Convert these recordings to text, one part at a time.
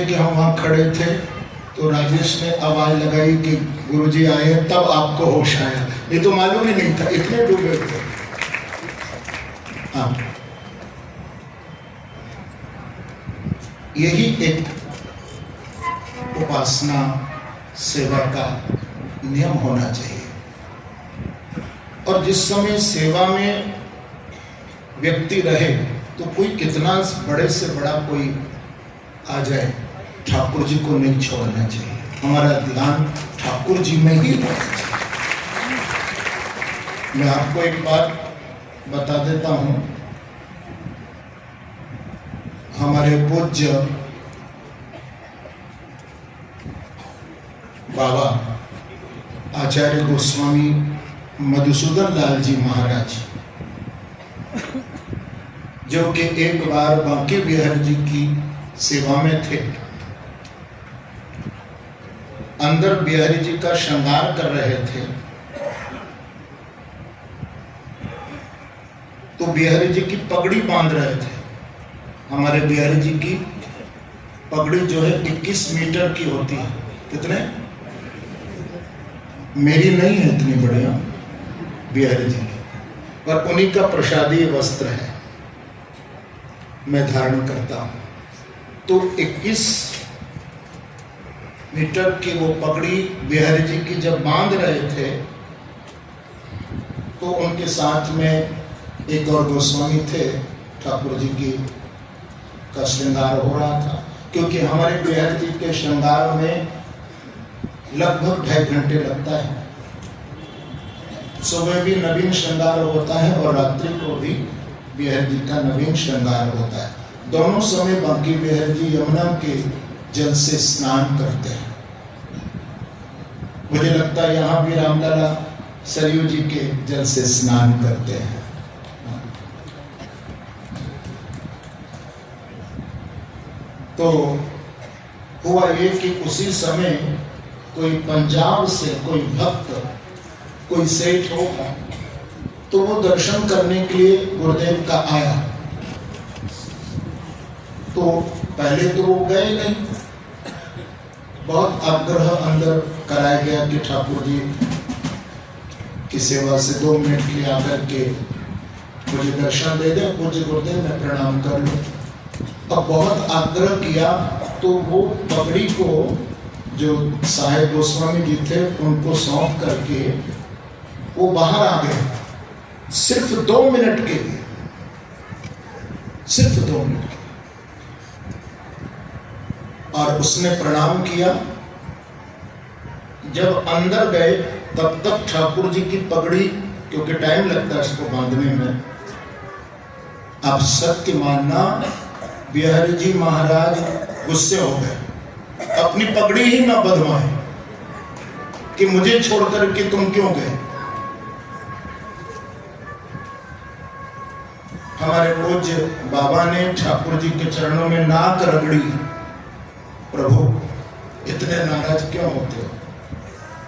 कि हम वहाँ खड़े थे तो राजेश ने आवाज लगाई कि गुरुजी आए, तब आपको होश आया, नहीं तो मालूम ही नहीं था, इतने डूबे थे। हाँ, यही एक उपासना सेवा का नियम होना चाहिए। और जिस समय सेवा में व्यक्ति रहे तो कोई कितना बड़े से बड़ा कोई आ जाए, ठाकुर जी को नहीं छोड़ना चाहिए। हमारा ध्यान ठाकुर जी में ही होना चाहिए। मैं आपको एक बात बता देता हूं, हमारे पूज्य बाबा आचार्य गोस्वामी मधुसूदन लाल जी महाराज, जो कि एक बार बांके बिहारी जी की सेवा में थे, अंदर बिहारी जी का श्रृंगार कर रहे थे, तो बिहारी जी की पगड़ी बांध रहे थे। हमारे बिहारी जी की पगड़ी जो है 21 मीटर की होती है। कितने? मेरी नहीं है इतनी बढ़िया, बिहारी जी की, पर उन्हीं का प्रसादी वस्त्र है, मैं धारण करता हूं। तो 21 मीटर की वो पगड़ी बिहारी जी की जब बांध रहे थे तो उनके साथ में एक और गोस्वामी थे, ठाकुर जी की का श्रृंगार हो रहा था, क्योंकि हमारे बिहारी जी के श्रृंगार में लगभग 2.5 घंटे लगता है। सुबह भी नवीन श्रृंगार होता है और रात्रि को भी बिहारी जी का नवीन श्रृंगार होता है। दोनों समय बांके बिहारी जी यमुना के जल से स्नान करते हैं। मुझे लगता है यहाँ भी रामलला सरयू जी के जल से स्नान करते हैं। तो हुआ ये कि उसी समय कोई पंजाब से कोई भक्त, कोई सेठ होगा, तो वो दर्शन करने के लिए गुरुदेव का आया। तो पहले तो वो गए नहीं, बहुत आग्रह अंदर कराया गया कि ठाकुर जी की सेवा से 2 मिनट के लिए आकर के मुझे दर्शन दे दे, पूज्य गुरुदेव मैं प्रणाम कर लूं। अब बहुत आग्रह किया तो वो पगड़ी को जो साहेब गोस्वामी जी थे उनको सौंप करके वो बाहर आ गए, सिर्फ 2 मिनट के लिए, सिर्फ 2 मिनट। और उसने प्रणाम किया। जब अंदर गए तब तक ठाकुर जी की पगड़ी, क्योंकि टाइम लगता है इसको बांधने में, आप सत्य मानना बिहारी जी महाराज गुस्से हो गए, अपनी पगड़ी ही ना बंधवाए कि मुझे छोड़कर के तुम क्यों गए। हमारे पूज्य बाबा ने ठाकुर जी के चरणों में नाक रगड़ी, प्रभु इतने नाराज क्यों होते हो।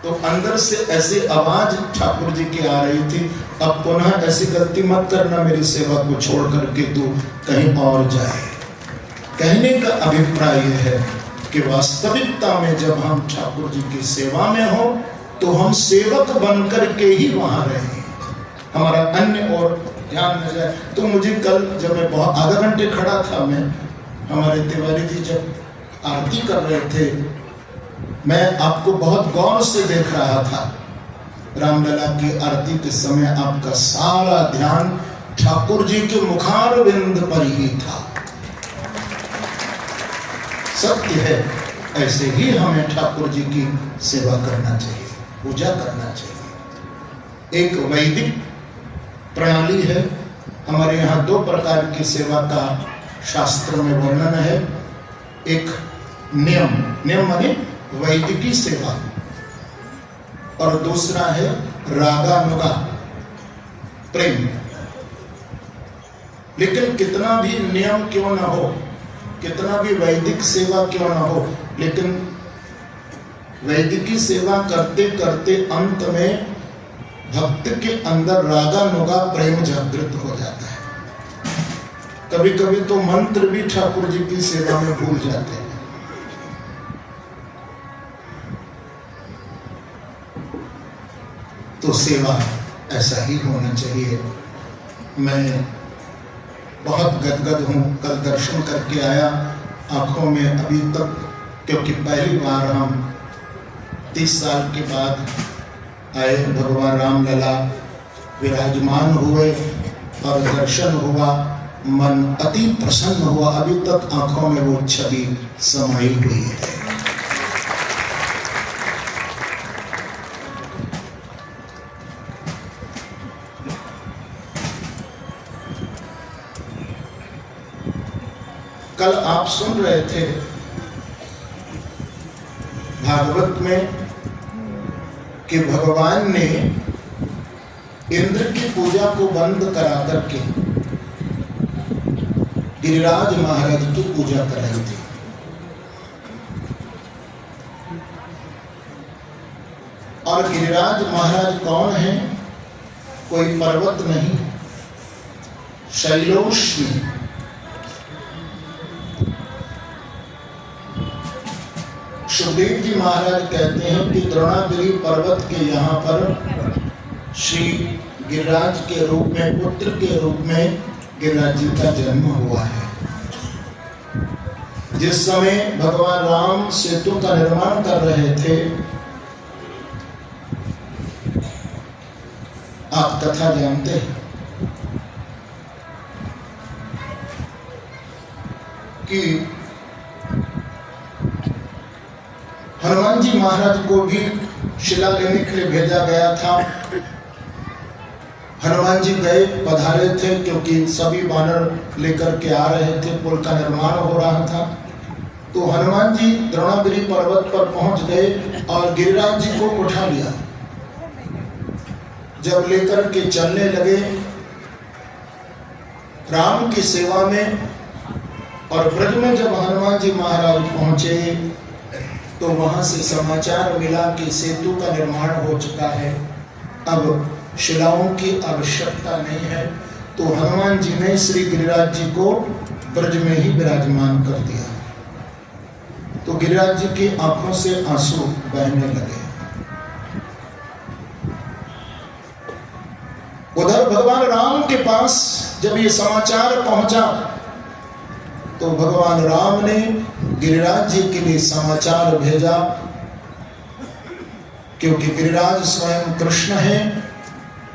तो अंदर से ऐसी आवाज ठाकुर जी की आ रही थी, अब पुनः ऐसी गलती मत करना, मेरी सेवा को छोड़ करके तू कहीं और जाए। कहने का अभिप्राय यह है कि वास्तविकता में जब हम ठाकुर जी की सेवा में हो तो हम सेवक बनकर के ही वहां रहे, हमारा अन्य और ध्यान न जाए। तो मुझे कल जब मैं बहुत आधा घंटे खड़ा था, मैं हमारे तिवारी जी जब आरती कर रहे थे, मैं आपको बहुत गौर से देख रहा था। रामलला की आरती के समय आपका सारा ध्यान ठाकुर जी के मुखारविंद पर ही था। सत्य है, ऐसे ही हमें ठाकुर जी की सेवा करना चाहिए, पूजा करना चाहिए। एक वैदिक प्रणाली है, हमारे यहाँ 2 प्रकार की सेवा का शास्त्र में वर्णन है। एक नियम माने वैदिकी सेवा, और दूसरा है रागानुगा प्रेम। लेकिन कितना भी नियम क्यों ना हो, कितना भी वैदिक सेवा क्यों ना हो, लेकिन वैदिकी सेवा करते करते अंत में भक्त के अंदर रागानुगा प्रेम जागृत हो जाता है। कभी कभी तो मंत्र भी ठाकुर जी की सेवा में भूल जाते हैं। तो सेवा ऐसा ही होना चाहिए। मैं बहुत गदगद हूँ, कल दर्शन करके आया, आँखों में अभी तक, क्योंकि पहली बार हम 30 साल के बाद आए, भगवान रामलला विराजमान हुए और दर्शन हुआ, मन अति प्रसन्न हुआ, अभी तक आंखों में वो छवि समाई हुई है। कल आप सुन रहे थे भागवत में कि भगवान ने इंद्र की पूजा को बंद करा करके गिरिराज महाराज की पूजा कराई थी। और गिरिराज महाराज कौन है? कोई पर्वत नहीं, शैलोष्मी। सुखदेव जी महाराज कहते हैं कि द्रोणागिरी पर्वत के यहाँ पर श्री गिरिराज के रूप में, पुत्र के रूप में गिरिराज जी का जन्म हुआ है। जिस समय भगवान राम सेतु का निर्माण कर रहे थे, आप कथा जानते हैं कि हनुमान जी महाराज को भी शिला लेने के लिए भेजा गया था। हनुमान जी गए, पधारे थे, क्योंकि सभी वानर लेकर के आ रहे थे, पुल का निर्माण हो रहा था। तो हनुमान जी द्रोणागिरी पर्वत पर पहुंच गए और गिरिराज जी को उठा लिया। जब लेकर के चलने लगे राम की सेवा में, और ब्रज में जब हनुमान जी महाराज पहुंचे तो वहां से समाचार मिला कि सेतु का निर्माण हो चुका है, अब शिलाओं की आवश्यकता नहीं है। तो हनुमान जी ने श्री गिरिराज जी को ब्रज में ही विराजमान कर दिया। तो गिरिराज जी की आंखों से आंसू बहने लगे। उधर भगवान राम के पास जब ये समाचार पहुंचा तो भगवान राम ने गिरिराज जी के लिए समाचार भेजा, क्योंकि गिरिराज स्वयं कृष्ण है।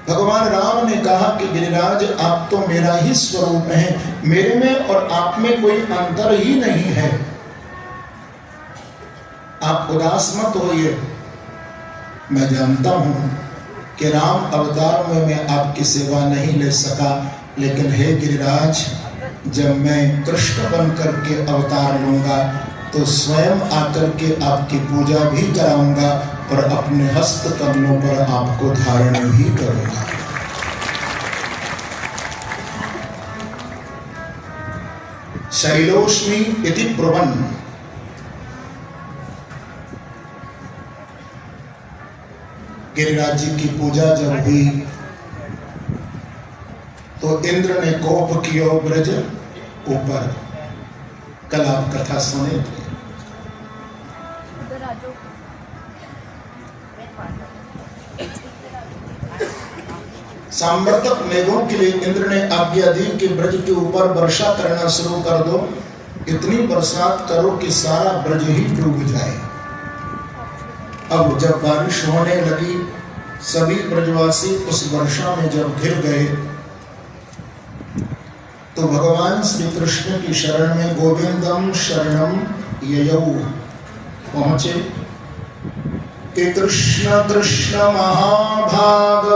भगवान राम ने कहा कि गिरिराज आप तो मेरा ही स्वरूप हैं, मेरे में और आप में कोई अंतर ही नहीं है, आप उदास मत होइए। मैं जानता हूं कि राम अवतार में मैं आपकी सेवा नहीं ले सका, लेकिन हे गिरिराज, जब मैं कृष्ण बन करके अवतार लूंगा तो स्वयं आकर के आपकी पूजा भी कराऊंगा और अपने हस्त कमलों पर आपको धारण भी करूंगा। शैलोष्मी इति ब्रुवन्, गिरिराज जी की पूजा जब हुई तो इंद्र ने कोप किया ब्रज ऊपर। कल आप कथा सुने थे। सांवर्तक मेघों के लिए इंद्र ने आज्ञा दी कि ब्रज के ऊपर वर्षा करना शुरू कर दो, इतनी बरसात करो कि सारा ब्रज ही डूब जाए। अब जब बारिश होने लगी, सभी ब्रजवासी उस वर्षा में जब घिर गए तो भगवान श्री कृष्ण की शरण में गोविंदम शरणम ययौ पहुंचे कि कृष्ण कृष्ण महाभाग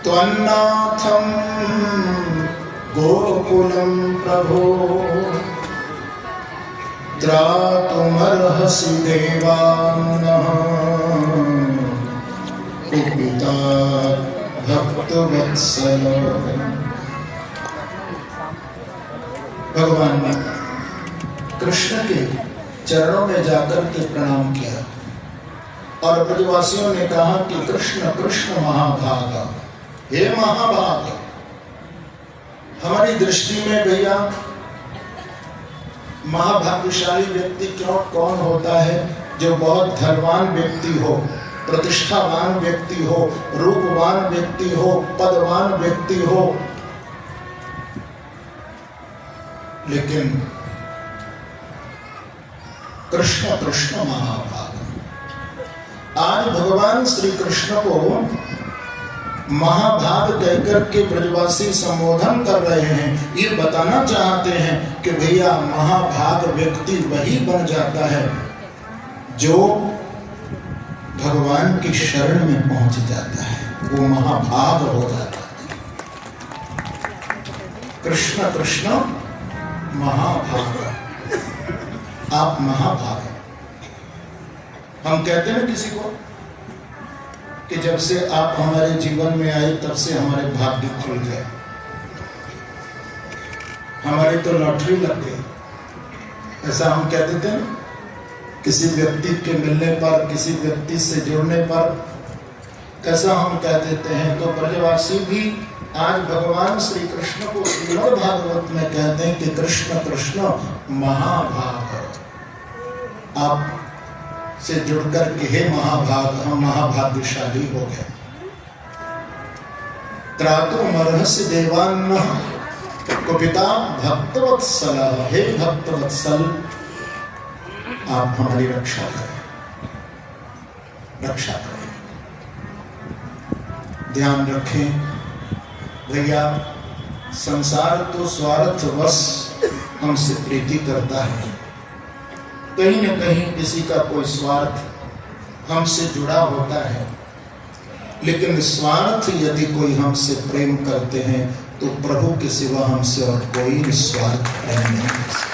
त्वन्नाथम गोकुलम प्रभो त्रातुमर्हसि देवान्नः कुपिता भक्तवत्सल। भगवान ने कृष्ण के चरणों में जाकर के प्रणाम किया और ब्रजवासियों ने कहा कि कृष्ण कृष्ण महाभाग, हे महाभाग। हमारी दृष्टि में भैया महाभाग्यशाली व्यक्ति क्यों कौन होता है? जो बहुत धनवान व्यक्ति हो, प्रतिष्ठावान व्यक्ति हो, रूपवान व्यक्ति हो, पदवान व्यक्ति हो, लेकिन कृष्ण कृष्ण महाभाग। आज भगवान श्री कृष्ण को महाभाग कहकर के ब्रजवासी संबोधन कर रहे हैं। ये बताना चाहते हैं कि भैया महाभाग व्यक्ति वही बन जाता है जो भगवान की शरण में पहुंच जाता है, वो महाभाग हो जाता है। कृष्ण कृष्ण महाभाग, आप महाभाग। हम कहते हैं किसी को कि जब से आप हमारे जीवन में आए तब से हमारे भाग्य खुल गए, हमारी तो लॉटरी लग गई, ऐसा हम कह देते हैं। किसी व्यक्ति के मिलने पर, किसी व्यक्ति से जुड़ने पर ऐसा हम कह देते हैं। तो ब्रजवासी भी आज भगवान श्री कृष्ण को श्रीमद् भागवत में कहते हैं कि कृष्ण कृष्ण महाभाग। आप से जुड़कर के हे महाभाग, हम महाभाग्यशाली हो गए। त्रातुमर्हसि देवान्नः कुपिता भक्तवत्सल, हे भक्तवत्सल आप हमारी रक्षा करें, रक्षा करें। ध्यान रखें भैया, संसार तो स्वार्थवश हमसे प्रीति करता है, कहीं न कहीं किसी का कोई स्वार्थ हमसे जुड़ा होता है, लेकिन स्वार्थ यदि कोई हमसे प्रेम करते हैं तो प्रभु के सिवा हमसे और कोई निस्वार्थ प्रेम नहीं कर सकता।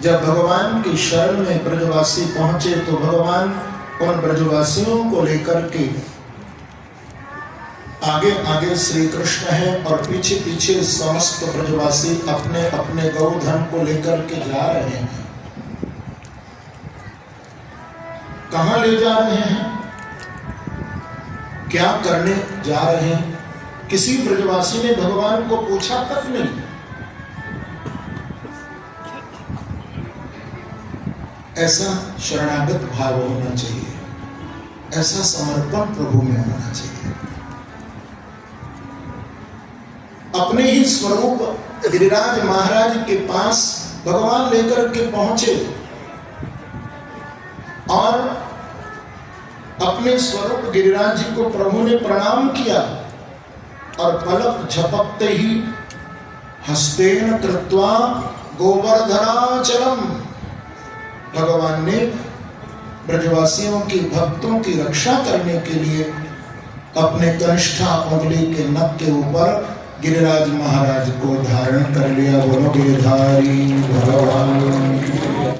जब भगवान की शरण में ब्रजवासी पहुंचे तो भगवान उन ब्रजवासियों को लेकर के आगे आगे श्री कृष्ण है और पीछे पीछे समस्त ब्रजवासी अपने अपने गौधन को लेकर के जा रहे हैं। कहां ले जा रहे हैं, क्या करने जा रहे हैं, किसी ब्रजवासी ने भगवान को पूछा तक नहीं। ऐसा शरणागत भाव होना चाहिए, ऐसा समर्पण प्रभु में होना चाहिए। अपने ही स्वरूप गिरिराज महाराज के पास भगवान लेकर के पहुंचे और अपने स्वरूप गिरिराज जी को प्रभु ने प्रणाम किया और पलक झपकते ही हस्तेन कृत्वा गोवर्धनाचलम, भगवान ने ब्रजवासियों की भक्तों की रक्षा करने के लिए अपने कनिष्ठा उंगली के नख के ऊपर गिरिराज महाराज को धारण कर लिया। बोलो गिरधारी भगवान।